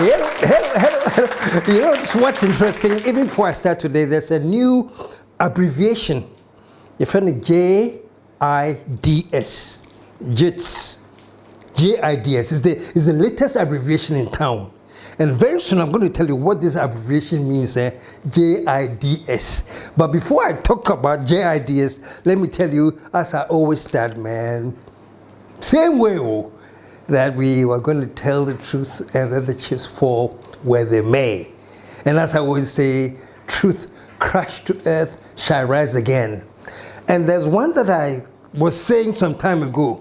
You know what's interesting? Even before I start today, there's a new abbreviation. Your friend J.I.D.S. J.I.D.S. J.I.D.S. is the latest abbreviation in town. And very soon I'm going to tell you what this abbreviation means, J.I.D.S. But before I talk about J.I.D.S, let me tell you, as I always start, man, same way that we were going to tell the truth and let the chips fall where they may. And as I always say, truth crushed to earth shall rise again. And there's one that I was saying some time ago.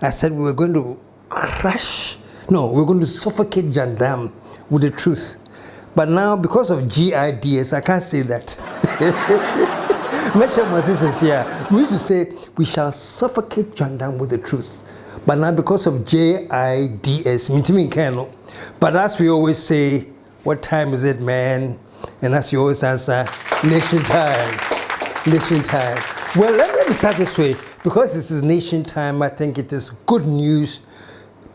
I said we were going to we're going to suffocate Jandam with the truth. But now, because of J.I.D.S, I can't say that. We used to say we shall suffocate Jandam with the truth. But now, because of J.I.D.S, but as we always say, what time is it, man? And as you always answer, nation time. Nation time. Well, let me start this way. Because this is nation time, I think it is good news.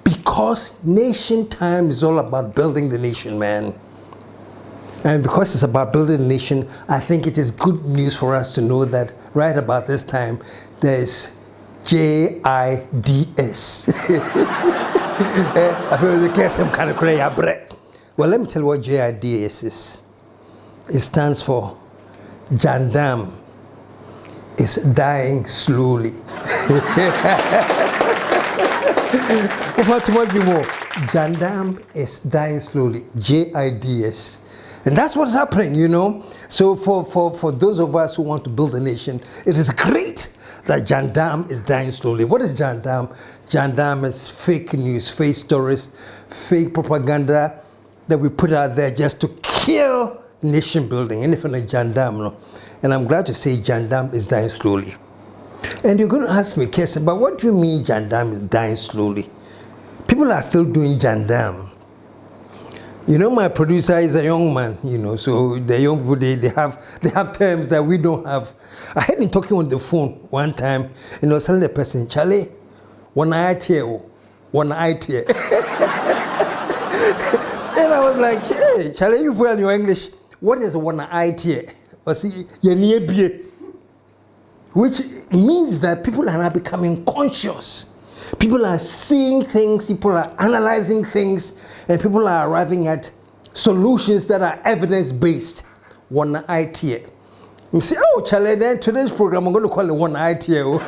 Because nation time is all about building the nation, man. And because it's about building the nation, I think it is good news for us to know that right about this time, there's J.I.D.S. I feel the KSM kind of crazy. Well, let me tell you what J.I.D.S is. It stands for Jandam is dying slowly. Jandam is dying slowly. J.I.D.S. And that's what's happening, you know. So for those of us who want to build a nation, it is great that Jandam is dying slowly. What is Jandam? Jandam is fake news, fake stories, fake propaganda that we put out there just to kill nation building. Anything like Jandam, no? And I'm glad to say Jandam is dying slowly. And you're going to ask me, Kesson, but what do you mean Jandam is dying slowly? People are still doing Jandam. You know, my producer is a young man, you know, so the young people, they have terms that we don't have. I heard him talking on the phone one time, and I was telling the person, Charlie, one eye tear. And I was like, hey, Charlie, you put on your English, what is one eye tear? Which means that people are now becoming conscious. People are seeing things, people are analyzing things, and people are arriving at solutions that are evidence-based. One idea. You say, oh, Charlie, then today's program, I'm going to call it one idea. So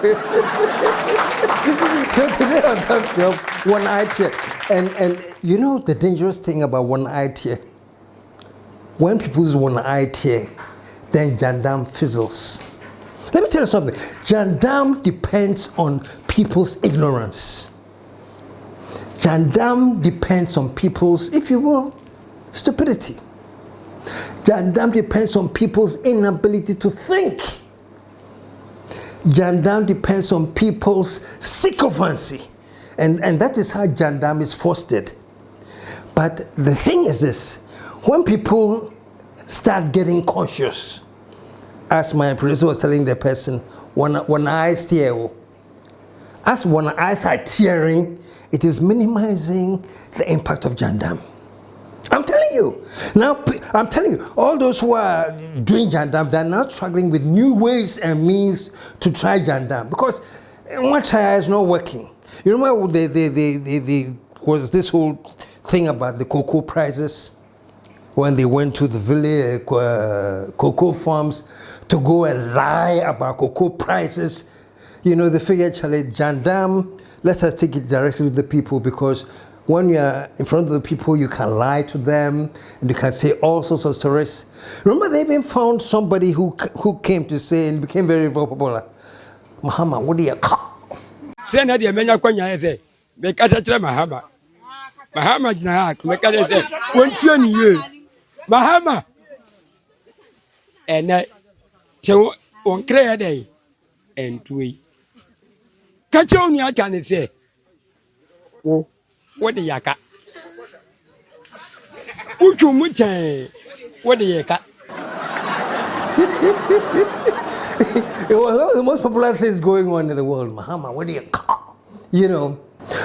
today on TALKSHOP, one idea. And you know the dangerous thing about one idea? When people use one idea, then Jandam fizzles. Let me tell you something. Jandam depends on people's ignorance. Jandam depends on people's, if you will, stupidity. Jandam depends on people's inability to think. Jandam depends on people's sycophancy. And that is how Jandam is fostered. But the thing is this, when people start getting conscious, as my producer was telling the person, when eyes tear, as when eyes are tearing, it is minimizing the impact of Jandam. I'm telling you. Now, I'm telling you, all those who are doing Jandam, they're now struggling with new ways and means to try Jandam. Because one try is not working. You remember there was this whole thing about the cocoa prices when they went to the village cocoa farms to go and lie about cocoa prices. You know, they figured, Charlie, Jandam, let us take it directly to the people, because when you're in front of the people, you can lie to them and you can say all sorts of stories. Remember, they even found somebody who came to say and became very popular. Mahama, what do you call? Say na dia menya kwanya eze me kata kire Mahama jina me kata eze wontuo ni ye Mahama ene che won kire dey entui kacho ni aka ne se wo de yaka uchu mu chen wo de yaka. It was one of the most popular things going on in the world. Mahama, what do you call? You know,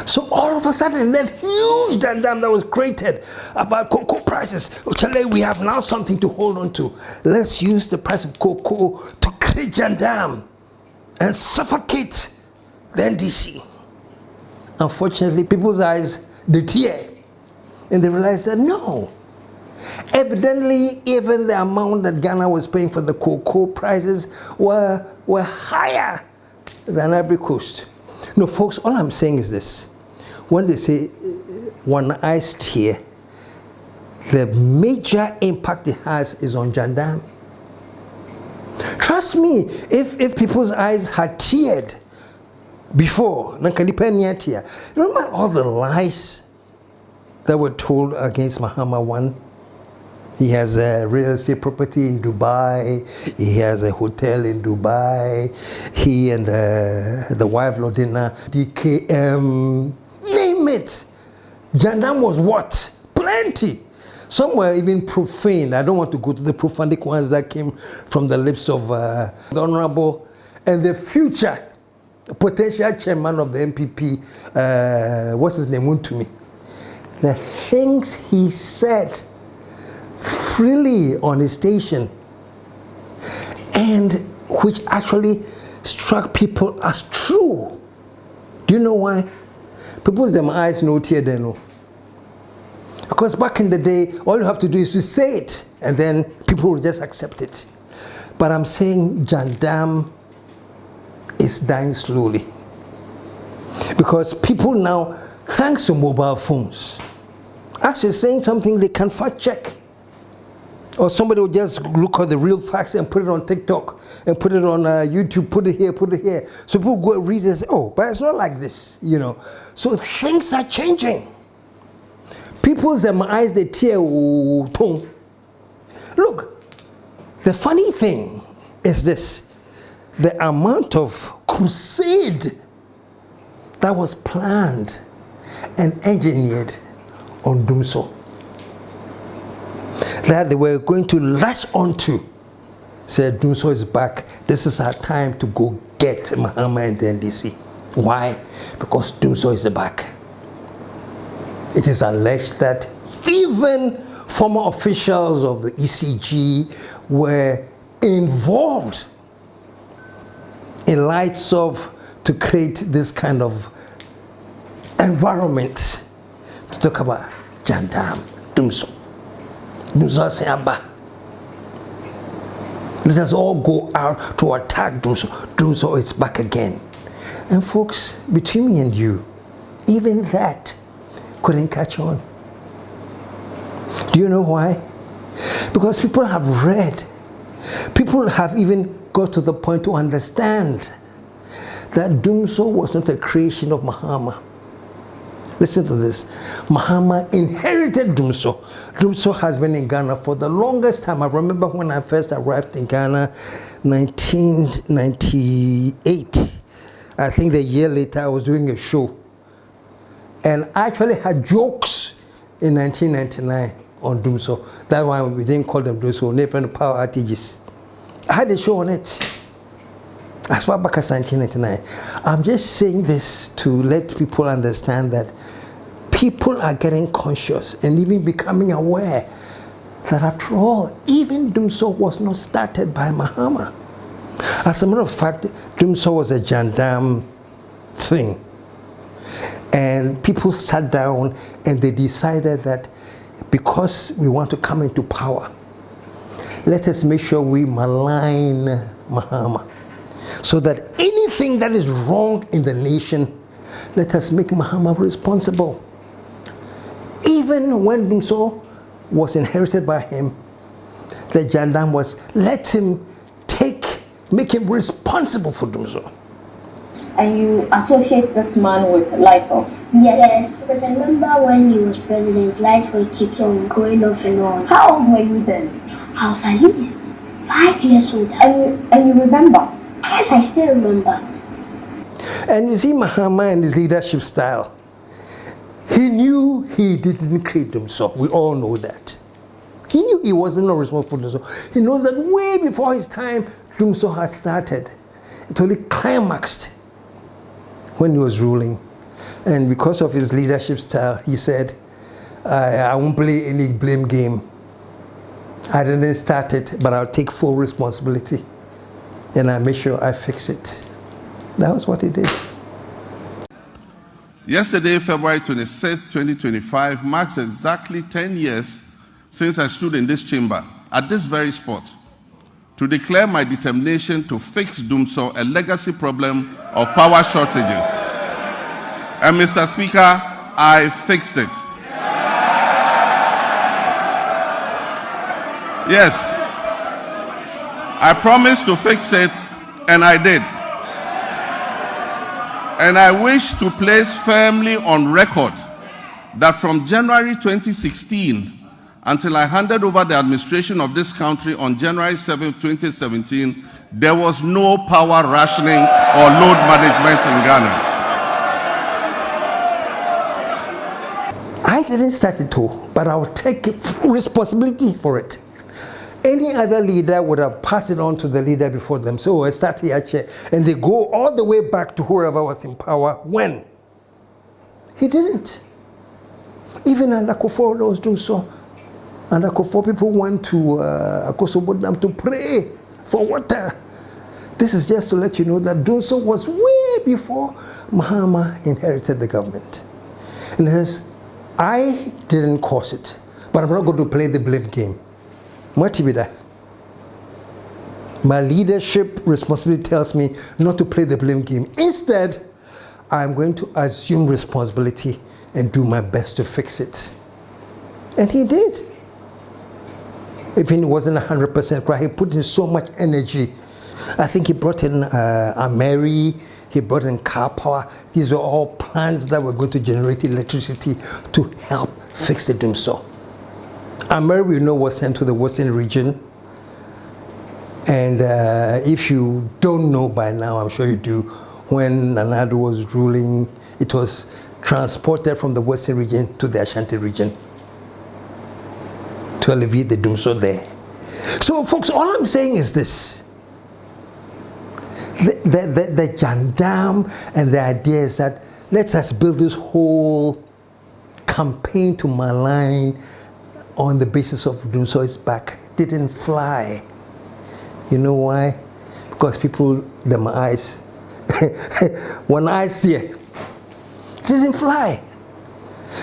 So all of a sudden, that huge dam that was created about cocoa prices, Chile, we have now something to hold on to. Let's use the price of cocoa to create dam and suffocate the NDC. Unfortunately, people's eyes, they tear, and they realize that no. Evidently, even the amount that Ghana was paying for the cocoa prices were higher than Ivory Coast. No, folks, all I'm saying is this. When they say one eyes tear, the major impact it has is on Jandam. Trust me, if people's eyes had teared before, remember all the lies that were told against Mahama. One, he has a real estate property in Dubai, he has a hotel in Dubai, he and the wife Lodina, DKM, name it. Jandam was what? Plenty. Some were even profane. I don't want to go to the profanic ones that came from the lips of the Honorable and the future potential chairman of the NPP, what's his name, Untumi. The things he said freely on his station, and which actually struck people as true. Do you know why? People's them eyes no tear they know. Because back in the day, all you have to do is to say it, and then people will just accept it. But I'm saying Jandam is dying slowly. Because people now, thanks to mobile phones, actually saying something they can fact check. Or somebody will just look at the real facts and put it on TikTok and put it on YouTube, put it here, put it here. So people go read it and say, oh, but it's not like this, you know. So things are changing. People's eyes, they tear. Look, the funny thing is this. The amount of crusade that was planned and engineered on Dumso, that they were going to latch onto, said Dumso is back, this is our time to go get Mahama and the NDC. Why? Because Dumso is back. It is alleged that even former officials of the ECG were involved in lights of to create this kind of environment to talk about Jandam, Dumso. Dumso Sayamba. Let us all go out to attack Dumso. Dumso is back again. And folks, between me and you, even that couldn't catch on. Do you know why? Because people have read, people have even got to the point to understand that Dumso was not a creation of Mahama. Listen to this. Mahama inherited Dumso. Dumso has been in Ghana for the longest time. I remember when I first arrived in Ghana, 1998. I think the year later I was doing a show. And I actually had jokes in 1999 on Dumso. That's why we didn't call them Dumso, Nathan Power Artists. I had a show on it. As far back as 1999. I'm just saying this to let people understand that people are getting conscious and even becoming aware that after all, even Dumso was not started by Mahama. As a matter of fact, Dumso was a Jandam thing. And people sat down and they decided that because we want to come into power, let us make sure we malign Mahama. So that anything that is wrong in the nation, let us make Mahama responsible. Even when Dumso was inherited by him, the Jandam was, let him make him responsible for Dumso. And you associate this man with light off? Yes, because I remember when he was president, lights will keep on going off and on. How old were you then? I was at least 5 years old. And you remember? Yes, I still remember. And you see Mahama and his leadership style. He knew he didn't create Dumso. We all know that. He knew he wasn't responsible for Dumso. He knows that way before his time, Dumso had started. It only climaxed when he was ruling. And because of his leadership style, he said, I won't play any blame game. I didn't start it, but I'll take full responsibility. And I make sure I fix it. That was what he did. Yesterday, February 26, 2025, marks exactly 10 years since I stood in this chamber, at this very spot, to declare my determination to fix Dumso, a legacy problem of power shortages. And Mr. Speaker, I fixed it. Yes, I promised to fix it, and I did. And I wish to place firmly on record that from January 2016 until I handed over the administration of this country on January 7, 2017, there was no power rationing or load management in Ghana. I didn't start it too, but I'll take full responsibility for it. Any other leader would have passed it on to the leader before them. So I start here, and they go all the way back to whoever was in power when. He didn't. Even under Kufuor was doing so. Under Kufuor, people went to Akosombo to pray for water. This is just to let you know that Dunso was way before Mahama inherited the government. And says, I didn't cause it, but I'm not going to play the blame game. My leadership responsibility tells me not to play the blame game. Instead, I'm going to assume responsibility and do my best to fix it. And he did. Even it wasn't 100% right, he put in so much energy. I think he brought in Ameri, he brought in car power. These were all plants that were going to generate electricity to help fix the Dumso. Ameri, we know, was sent to the Western region. And if you don't know by now, I'm sure you do, when Nana Addo was ruling, it was transported from the Western region to the Ashanti region to alleviate the Dumso there. So, folks, all I'm saying is this. The Jandam and the idea is that let's us build this whole campaign to malign on the basis of Dumso is back didn't fly. You know why? Because people, them eyes, one eye see it didn't fly.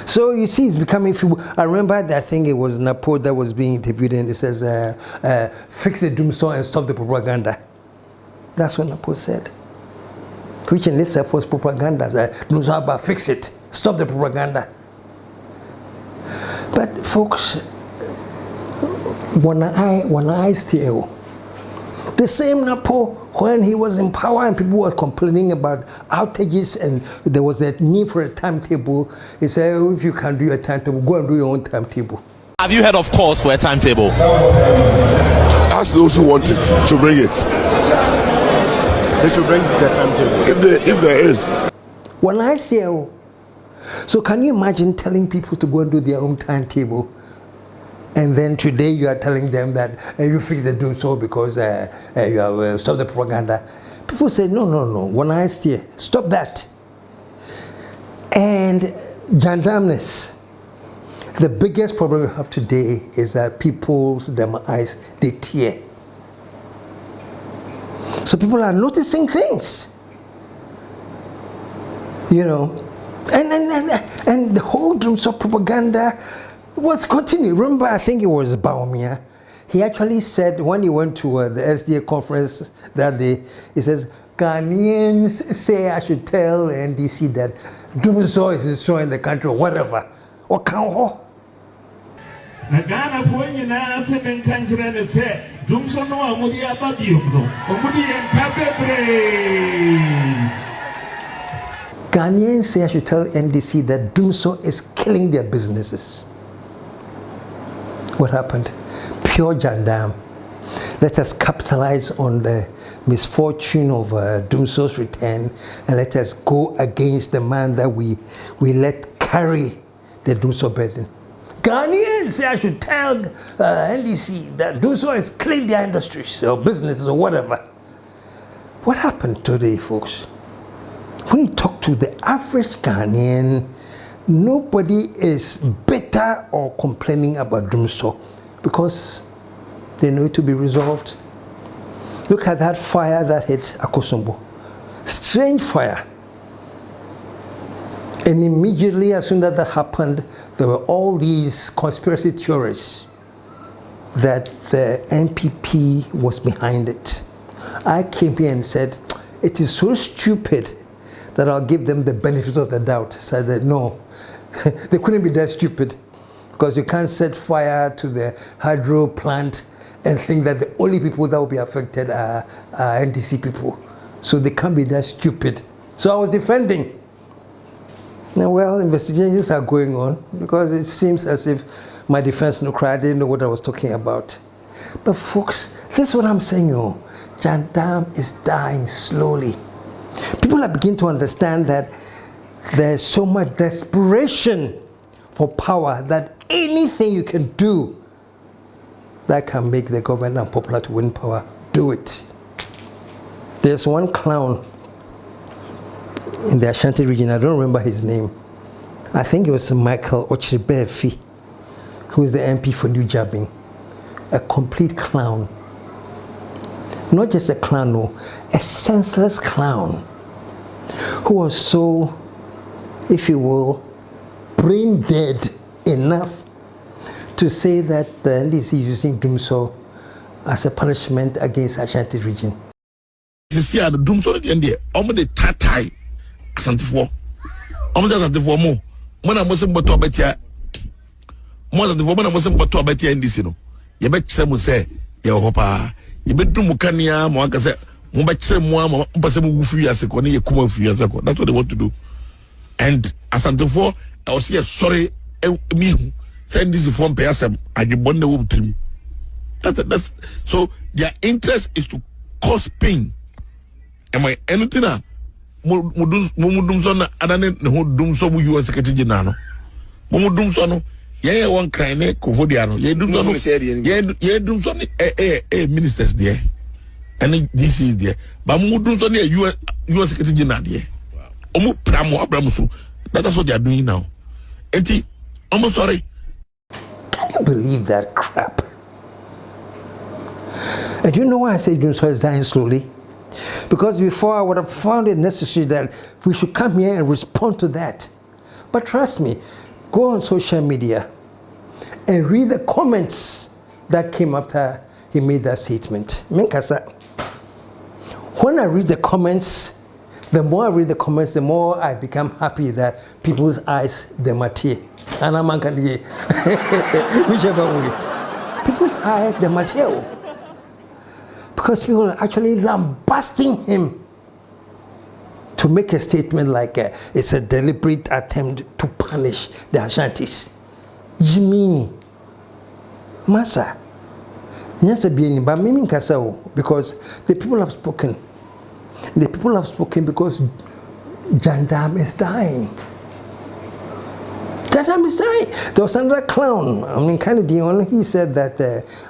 So you see, it's becoming. I remember that I think it was Napo that was being interviewed, and it says, "Fix the Dumso and stop the propaganda." That's what Napo said. Preaching this was propaganda. Dumso about fix it, stop the propaganda. But folks, when I still, the same Napo, when he was in power and people were complaining about outages and there was a need for a timetable, he said, oh, if you can do a timetable, go and do your own timetable. Have you heard of calls for a timetable? Ask those who want it to bring it. They should bring the timetable. If there is. When I still, so can you imagine telling people to go and do their own timetable? And then today you are telling them that you fix the Dumso because you have stopped the propaganda. People say, no. When I steer, stop that. And Jandamness, the biggest problem we have today is that people's eyes, they tear. So people are noticing things. You know, and the whole Dumso propaganda was continuing. Remember, I think it was Baumia. He actually said when he went to the SDA conference that day, he says, Ghanaians say I should tell the NDC that Dumso is destroying the country or whatever. Or can Ghana for you now, second country, and say, Dumso no amudi ababium no, amudi and Capebre. Ghanaians say I should tell NDC that Dumso is killing their businesses. What happened? Pure Jandam. Let us capitalize on the misfortune of Dumso's return and let us go against the man that we let carry the Dumso burden. Ghanaians say I should tell NDC that Dumso is killing their industries or businesses or whatever. What happened today, folks? when you talk to the average Ghanaian, nobody is bitter or complaining about Dumso because they know it to be resolved. Look at that fire that hit Akosombo. Strange fire. And immediately as soon as that happened, there were all these conspiracy theories that the NPP was behind it. I came here and said, it is so stupid that I'll give them the benefit of the doubt. So I said, no, they couldn't be that stupid because you can't set fire to the hydro plant and think that the only people that will be affected are NDC people. So they can't be that stupid. So I was defending. Now, well, investigations are going on because it seems as if my defense no cry, I didn't know what I was talking about. But folks, this is what I'm saying, Jandam is dying slowly. People are beginning to understand that there's so much desperation for power that anything you can do that can make the government unpopular to win power, do it. There's one clown in the Ashanti region, I don't remember his name. I think it was Michael Ochribefi, who is the MP for New Jabbing. A complete clown. Not just a clown, no, a senseless clown who was so, if you will, brain dead enough to say that the NDC is using Dumso as a punishment against Ashanti region. This year, the Dumso again there, almost the tatai, Asantifo, almost Asantifo more. When I wasn't but to betia, more than the woman I wasn't but to betia NDC. No, you bet some will say, Yo, Hopa, you bet Dumukania, Moaka, Mobach, more, Passable free as a corner, you come of years ago. That's what they want to do. And Asantifo, I was here sorry, me. Send this form pay us and you bond the womb trim. That's so their interest is to cause pain. Am I anything? Mudumson, Adane, who doom so you as Secretary General. Mumudumsono, ye one cry, Covodiano, ye Dumson, ministers there. And this is there. But Mudumson, you are Secretary General there. Omu Pramo Abramusu. That's what they are doing now. Eti, I'm sorry. Can you believe that crap? And you know why I say Dumso is dying slowly? Because before I would have found it necessary that we should come here and respond to that. But trust me, go on social media and read the comments that came after he made that statement. When I read the comments, the more I read the comments, the more I become happy that people's eyes, they mature. And I'm whichever way. People's eyes, they mature. Because people are actually lambasting him to make a statement like it's a deliberate attempt to punish the Ashantis. Jimmy, Masa, because the people have spoken. The people have spoken because Jandam is dying. Jandam is dying. There was another clown, Kennedy, he said that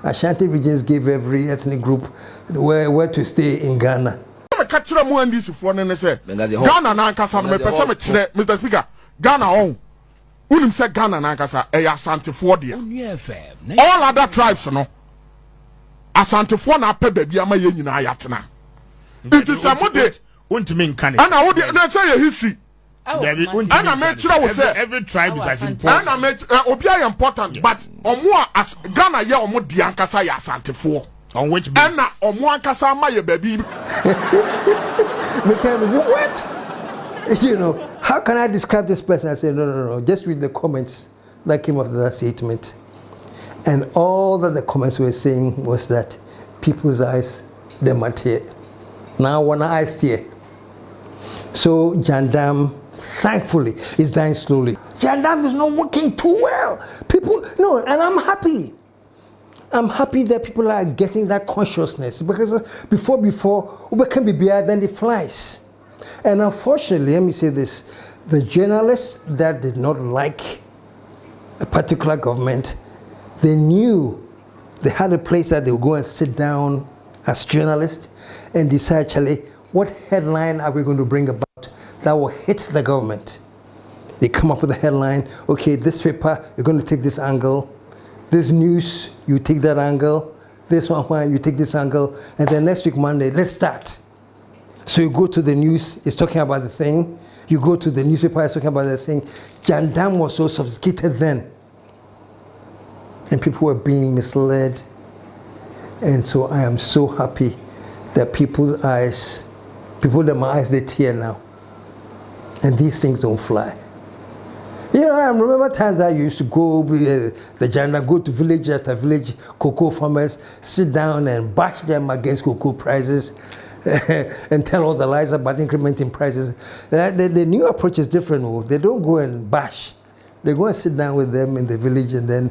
Ashanti regions gave every ethnic group where to stay in Ghana. Ghana Nankasa, Mr. Speaker, Ghana on. Unim said Ghana Nankasa, Asante Fordia. All other tribes, no. Asante Fona Pebe, Yama Yena Yatna. It is a model. And I would say a history. And I made sure I was every tribe is as important. And I made Obia important, but Omwa as Ghana ya Omo Diankasa ya Asante For. On which basis? And Omwankasa my baby. What? You know, how can I describe this person? I said, no. Just read the comments that came after that statement. And all that the comments were saying was that people's eyes, they mature. Now one eye steer. So Jandam, thankfully, is dying slowly. Jandam is not working too well. People, no, and I'm happy. I'm happy that people are getting that consciousness because before, we can be bigger than the flies. And unfortunately, let me say this, the journalists that did not like a particular government, they knew they had a place that they would go and sit down as journalists and decide, actually, what headline are we going to bring about that will hit the government. They come up with a headline, okay, this paper, you're going to take this angle. This news, you take that angle. This one, you take this angle. And then next week, Monday, let's start. So you go to the news, it's talking about the thing. You go to the newspaper, it's talking about the thing. Jandam was so sophisticated then. And people were being misled. And so I am so happy that people's eyes, they tear now. And these things don't fly. You know, I remember times I used to go, the Janda, go to village after village, cocoa farmers, sit down and bash them against cocoa prices and tell all the lies about incrementing prices. The new approach is different. They don't go and bash. They go and sit down with them in the village and then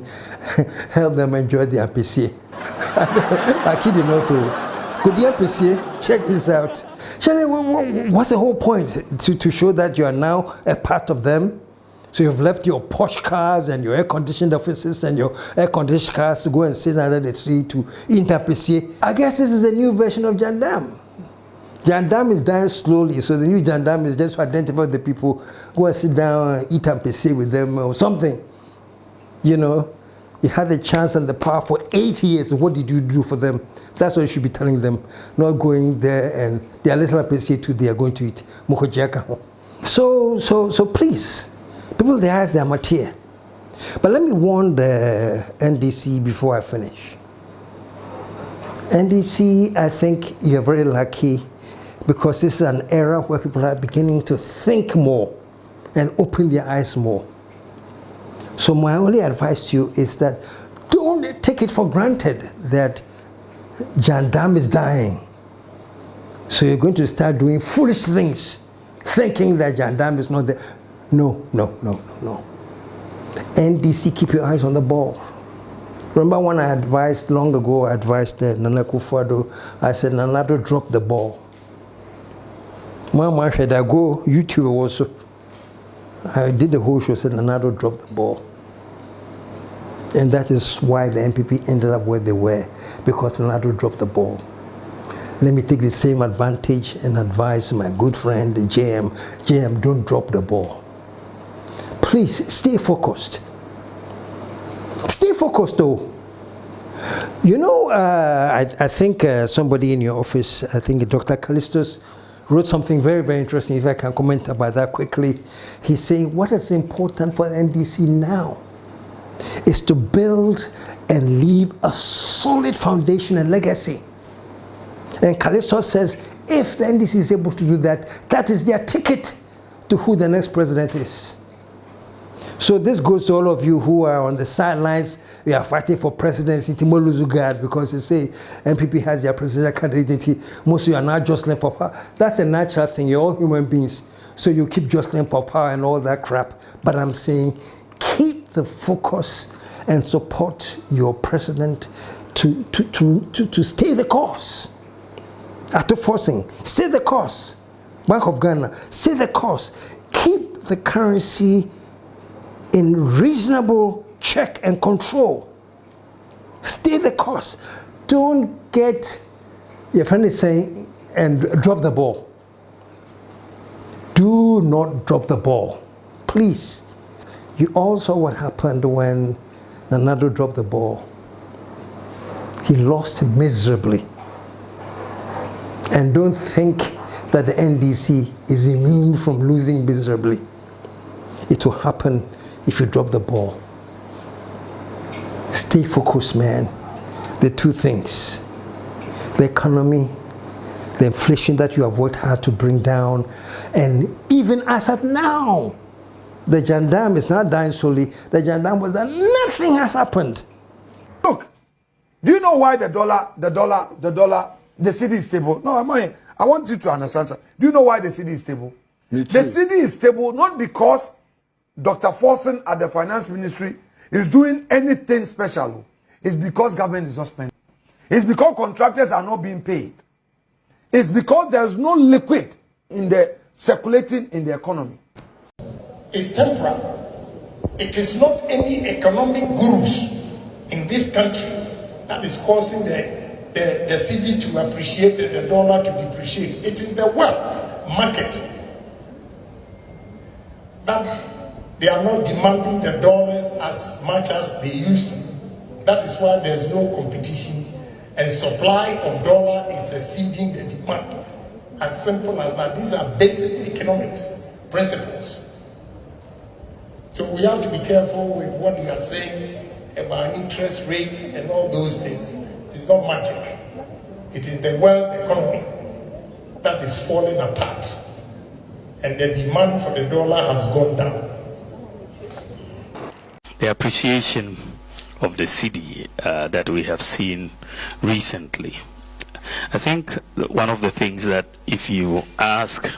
help them enjoy the MPC. I kid you not to. Could the MPC check this out? Shelley, what's the whole point? To show that you are now a part of them? So you've left your posh cars and your air-conditioned offices and your air-conditioned cars to go and sit under the tree to eat MPC. I guess this is a new version of Jandam. Jandam is dying slowly, so the new Jandam is just to identify the people, go and sit down and eat MPC with them or something. You know, you had the chance and the power for 8 years. What did you do for them? That's what you should be telling them. Not going there and they are little MPC too, they are going to eat. So please, people, their eyes, they are material. But let me warn the NDC before I finish. NDC, I think you're very lucky because this is an era where people are beginning to think more and open their eyes more. So my only advice to you is that don't take it for granted that Jandam is dying. So you're going to start doing foolish things, thinking that Jandam is not there. No. NDC, keep your eyes on the ball. Remember when I advised, long ago, I advised Nana Akufo-Addo, I said, Nanado, drop the ball. Mama said, I go, YouTube also. I did the whole show, said, Nanado, drop the ball. And that is why the NPP ended up where they were, because Nanado dropped the ball. Let me take the same advantage and advise my good friend, JM. JM, don't drop the ball. Please, stay focused. Stay focused, though. You know, I think somebody in your office, I think Dr. Callistus, wrote something very, very interesting. If I can comment about that quickly. He's saying what is important for the NDC now is to build and leave a solid foundation and legacy. And Callistus says, if the NDC is able to do that, that is their ticket to who the next president is. So this goes to all of you who are on the sidelines. We are fighting for presidency, because they say NPP has their presidential candidate. Most of you are not jostling for power. That's a natural thing. You're all human beings. So you keep jostling for power and all that crap. But I'm saying keep the focus and support your president to stay the course. After forcing, stay the course. Bank of Ghana, stay the course. Keep the currency in reasonable check and control. Stay the course. Don't get, your friend is saying, and drop the ball. Do not drop the ball. Please. You all saw what happened when Nanado dropped the ball. He lost miserably. And don't think that the NDC is immune from losing miserably. It will happen if you drop the ball. Stay focused, man. The two things, the economy, the inflation that you have worked hard to bring down, and even as of now, the Jandam is not dying slowly. The Jandam was that nothing has happened. Look, do you know why the cedi is stable? No, I want you to understand. Do you know why the cedi is stable? The cedi is stable not because Dr. Forson at the finance ministry is doing anything special. It's because government is not spending. It's because contractors are not being paid. It's because there's no liquid in the circulating in the economy. It's temporal. It is not any economic gurus in this country that is causing the cedi to appreciate and the dollar to depreciate. It is the wealth market that they are not demanding the dollars as much as they used to. That is why there's no competition, and supply of dollar is exceeding the demand. As simple as that. These are basic economics principles. So we have to be careful with what we are saying about interest rate and all those things. It's not magic. It is the world economy that is falling apart, and the demand for the dollar has gone down. The appreciation of the cedi that we have seen recently. I think one of the things that if you ask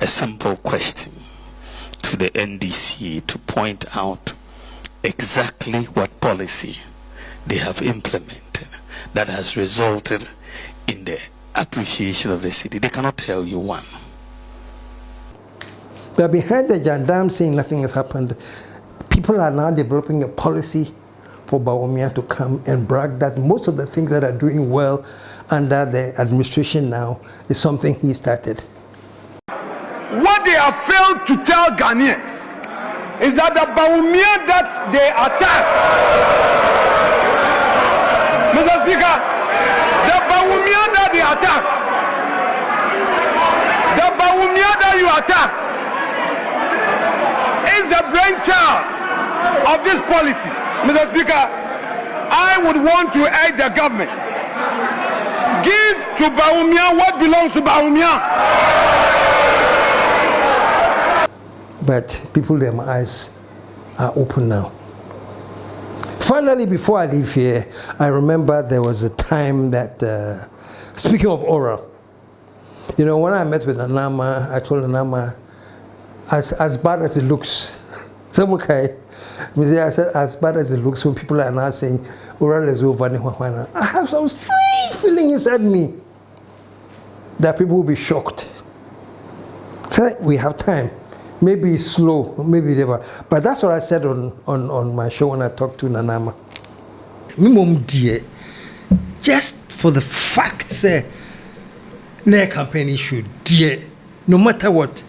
a simple question to the NDC to point out exactly what policy they have implemented that has resulted in the appreciation of the cedi, they cannot tell you one. But behind the Jandam saying nothing has happened, people are now developing a policy for Bawumia to come and brag that most of the things that are doing well under the administration now is something he started. What they have failed to tell Ghanaians is that the Bawumia that they attack, Mr. Speaker, the Bawumia that they attack, the Bawumia that you attacked is the brainchild of this policy. Mr. Speaker, I would want to urge the government, give to Bawumia what belongs to Bawumia. But people, their eyes are open now. Finally, before I leave here, I remember there was a time that, speaking of oral, you know, when I met with Anama, I told Anama, as bad as it looks, so okay. I said, as bad as it looks when people are now saying oral is over, I have some strange feeling inside me that people will be shocked. So we have time. Maybe it's slow, maybe never. But that's what I said on my show when I talked to Nanama. Just for the facts, their campaign should, no matter what.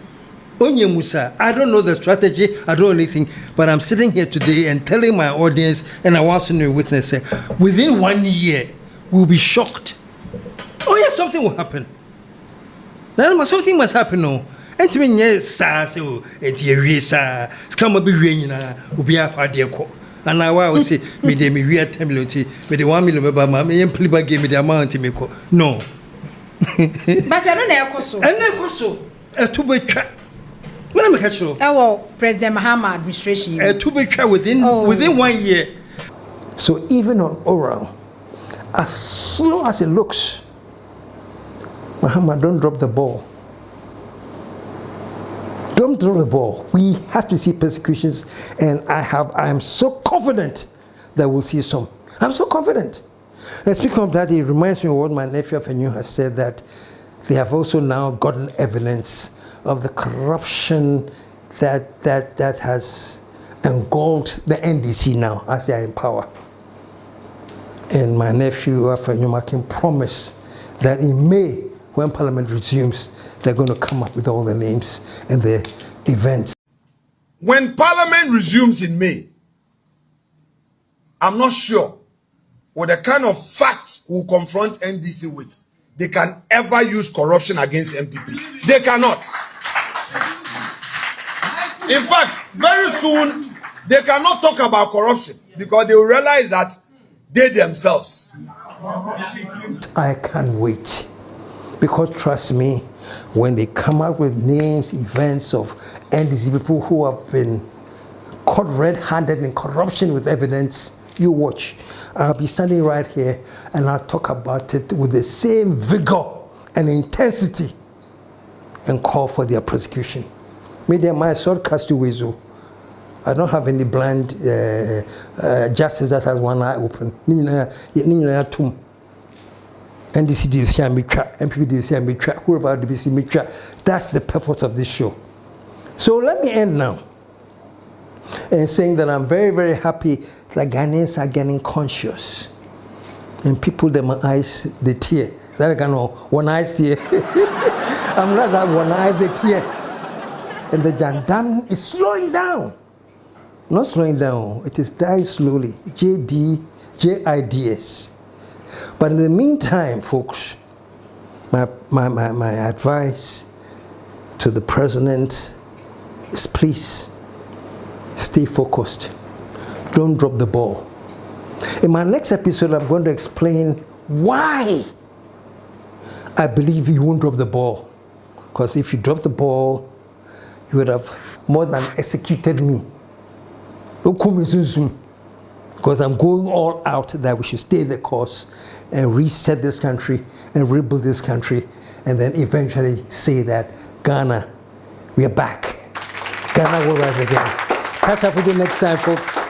Onye Musa, I don't know the strategy, I don't know anything, but I'm sitting here today and telling my audience, and I want to know witness, within 1 year, we'll be shocked. Oh yeah, something will happen. Something must happen, no. And to me, yes, so it's a scam be raining, will be a far dear call. And now I will say, me de me real temility, me the 1 million mamma, me and Pliba gave me the amount to me. No. But I don't know, so. And never so. A two-way track. When I'm catch you. Oh, President Mahama administration. A two-way track within 1 year. So even on oral, as slow as it looks, Mahama, don't drop the ball. Don't drop the ball. We have to see persecutions, and I am so confident that we'll see some. I'm so confident. And speaking of that, it reminds me of what my nephew Afenyu has said, that they have also now gotten evidence of the corruption that has engulfed the NDC now as they are in power. And my nephew Afenyu can promise that in May, when Parliament resumes, they're going to come up with all the names and the events. When Parliament resumes in May, I'm not sure with the kind of facts we'll confront NDC with, they can ever use corruption against NPP. They cannot. In fact, very soon, they cannot talk about corruption because they will realize that they themselves. I can't wait. Because trust me, when they come up with names, events of NDC people who have been caught red-handed in corruption with evidence, you watch. I'll be standing right here and I'll talk about it with the same vigor and intensity and call for their prosecution. Media, my sword cast you with. I don't have any blind justice that has one eye open. NDC DCI Mitra, MPP DCI Mitra, whoever DCI Mitra. That's the purpose of this show. So let me end now and saying that I'm very, very happy that Ghanaians are getting conscious. And people, their eyes, they tear. That I can know, one eye tear. I'm glad that one eye they tear. And the gendarme is slowing down. Not slowing down, it is dying slowly. J.I.D.S. But in the meantime, folks, my advice to the president is please stay focused. Don't drop the ball. In my next episode, I'm going to explain why I believe you won't drop the ball. Because if you drop the ball, you would have more than executed me. Because I'm going all out that we should stay the course and reset this country and rebuild this country, and then eventually say that Ghana, we are back. Ghana will rise again. Catch up with you next time, folks.